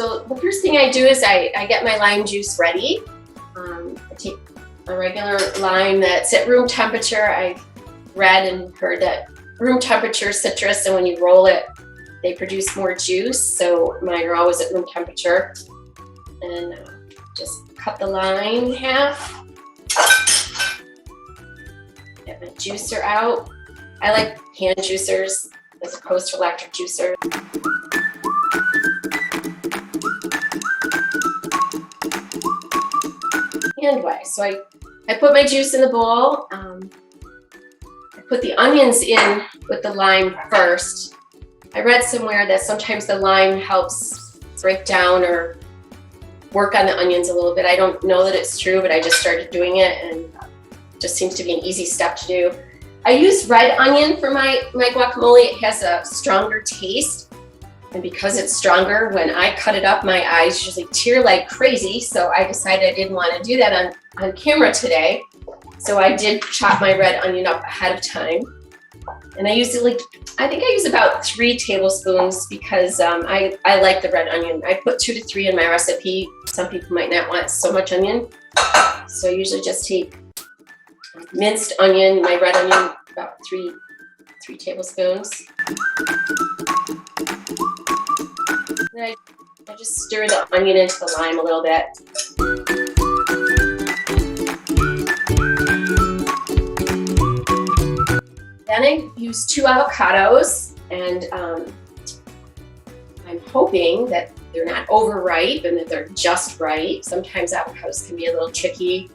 So the first thing I do is I get my lime juice ready. I take a regular lime that's at room temperature. I've read and heard that room temperature citrus, and when you roll it, they produce more juice. So mine are always at room temperature. And just cut the lime in half. Get my juicer out. I like hand juicers as opposed to electric juicers. Hand way. So I put my juice in the bowl. I put the onions in with the lime first. I read somewhere that sometimes the lime helps break down or work on the onions a little bit. I don't know that it's true, but I just started doing it, and it just seems to be an easy step to do. I use red onion for my guacamole. It has a stronger taste, and because it's stronger, when I cut it up, my eyes usually tear like crazy, so I decided I didn't want to do that on camera today. So I did chop my red onion up ahead of time. And I use I think I use about 3 tablespoons because I like the red onion. I put 2 to 3 in my recipe. Some people might not want so much onion. So I usually just take minced onion, my red onion, about 3 tablespoons. Then I just stir the onion into the lime a little bit. Then I use 2 avocados, and I'm hoping that they're not overripe and that they're just right. Sometimes avocados can be a little tricky.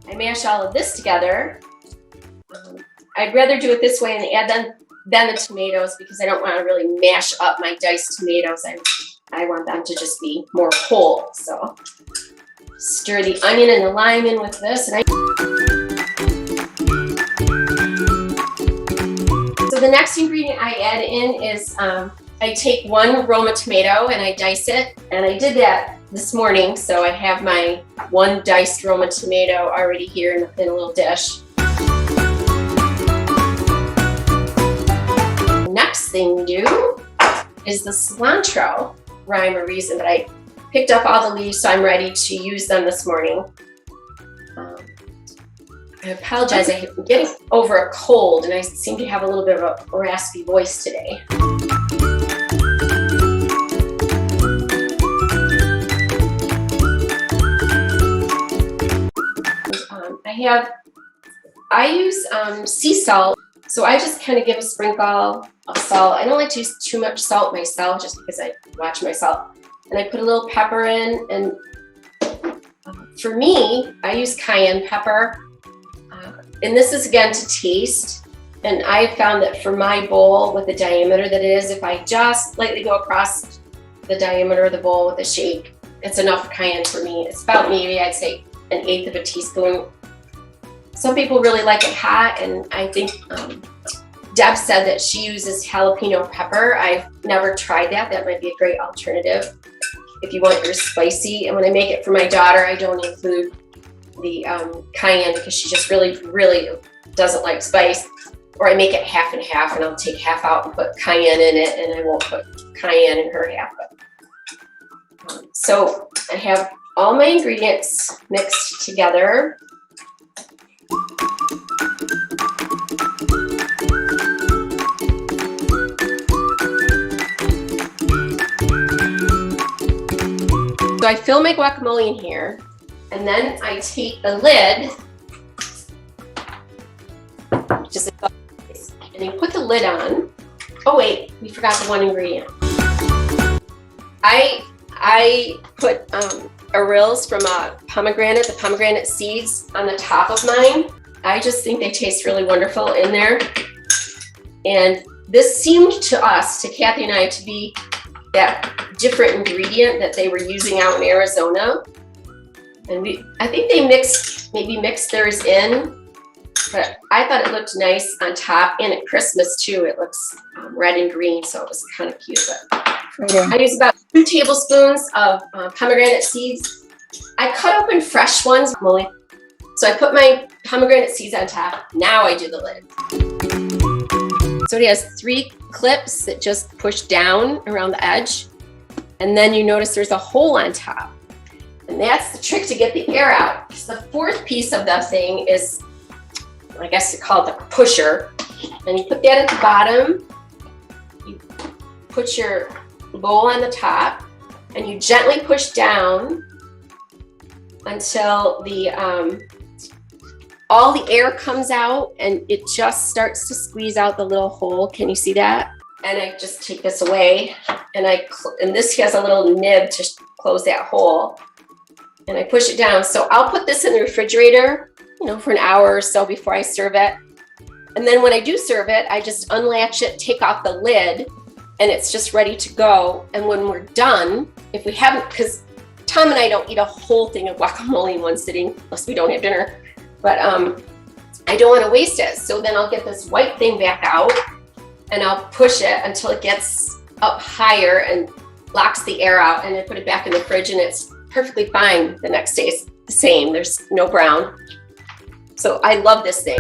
I mash all of this together. I'd rather do it this way and add then the tomatoes, because I don't want to really mash up my diced tomatoes. I want them to just be more whole. So stir the onion and the lime in with this. So the next ingredient I add in is I take 1 Roma tomato and I dice it. And I did that this morning, so I have my 1 diced Roma tomato already here in a little dish. The next thing we do is the cilantro, rhyme or reason, but I picked up all the leaves, so I'm ready to use them this morning. I apologize, I'm getting over a cold and I seem to have a little bit of a raspy voice today. I use sea salt, so I just kind of give a sprinkle of salt. I don't like to use too much salt myself, just because I watch my salt. And I put a little pepper in, and for me, I use cayenne pepper. And this is again to taste. And I found that for my bowl with the diameter that it is, if I just lightly go across the diameter of the bowl with a shake, it's enough cayenne for me. It's about maybe, I'd say, 1/8 of a teaspoon. Some people really like it hot, and I think Deb said that she uses jalapeno pepper. I've never tried that. That might be a great alternative if you want yours spicy. And when I make it for my daughter, I don't include the cayenne because she just really doesn't like spice. Or I make it half and half, and I'll take half out and put cayenne in it, and I won't put cayenne in her half. So I have all my ingredients mixed together. So I fill my guacamole in here, and then I take the lid, and you put the lid on. Oh wait, we forgot the 1 ingredient. I put arils from a pomegranate, the pomegranate seeds on the top of mine. I just think they taste really wonderful in there. And this seemed to us, to Kathy and I, to be that different ingredient that they were using out in Arizona. And I think they maybe mixed theirs in, but I thought it looked nice on top, and at Christmas too, it looks red and green, so it was kind of cute. But I use about 2 tablespoons of pomegranate seeds. I cut open fresh ones. So I put my pomegranate seeds on top. Now I do the lid. So it has 3 clips that just push down around the edge. And then you notice there's a hole on top. And that's the trick to get the air out. So the 4th piece of the thing is, I guess you call it the pusher. And you put that at the bottom. You put your bowl on the top and you gently push down until the all the air comes out and it just starts to squeeze out the little hole. Can you see that? And I just take this away and and this has a little nib to close that hole. And I push it down. So I'll put this in the refrigerator, you know, for an hour or so before I serve it. And then when I do serve it, I just unlatch it, take off the lid, and it's just ready to go. And when we're done, if we haven't, because Tom and I don't eat a whole thing of guacamole in one sitting, unless we don't have dinner. But I don't want to waste it. So then I'll get this white thing back out and I'll push it until it gets up higher and locks the air out, and I put it back in the fridge and it's perfectly fine. The next day it's the same. There's no brown. So I love this thing.